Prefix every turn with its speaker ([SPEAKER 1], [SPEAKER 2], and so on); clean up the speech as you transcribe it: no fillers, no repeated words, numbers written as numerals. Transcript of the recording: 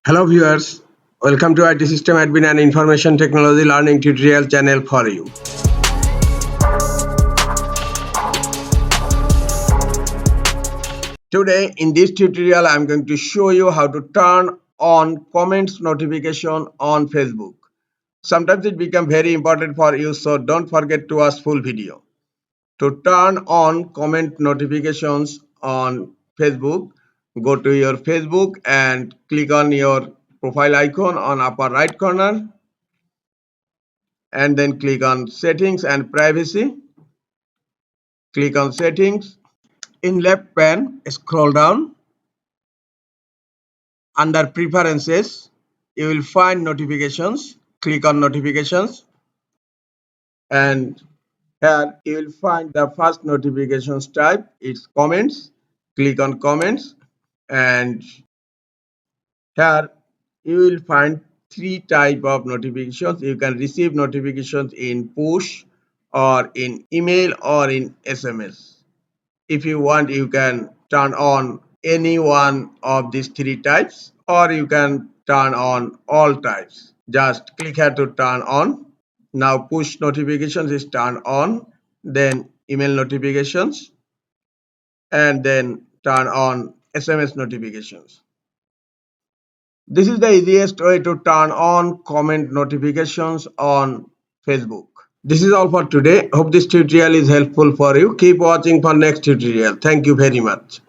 [SPEAKER 1] Hello viewers, welcome to IT System Admin and Information Technology Learning Tutorial channel for you. Today in this tutorial I am going to show you how to turn on comments notification on Facebook. Sometimes it becomes very important for you, so don't forget to watch full video. To turn on comment notifications on Facebook, go to your Facebook and click on your profile icon on upper right corner and then click on settings and privacy. Click on settings. In left pane, scroll down. Under preferences, you will find notifications. Click on notifications, and here you will find the first notifications type. It's comments. Click on comments, and here you will find three type of notifications. You can receive notifications in push or in email or in SMS. If you want, you can turn on any one of these three types, or you can turn on all types. Just click here to turn on. Now push notifications is turned on, then email notifications, and then turn on SMS notifications. This is the easiest way to turn on comment notifications on Facebook. This is all for today. Hope this tutorial is helpful for you. Keep watching for next tutorial. Thank you very much.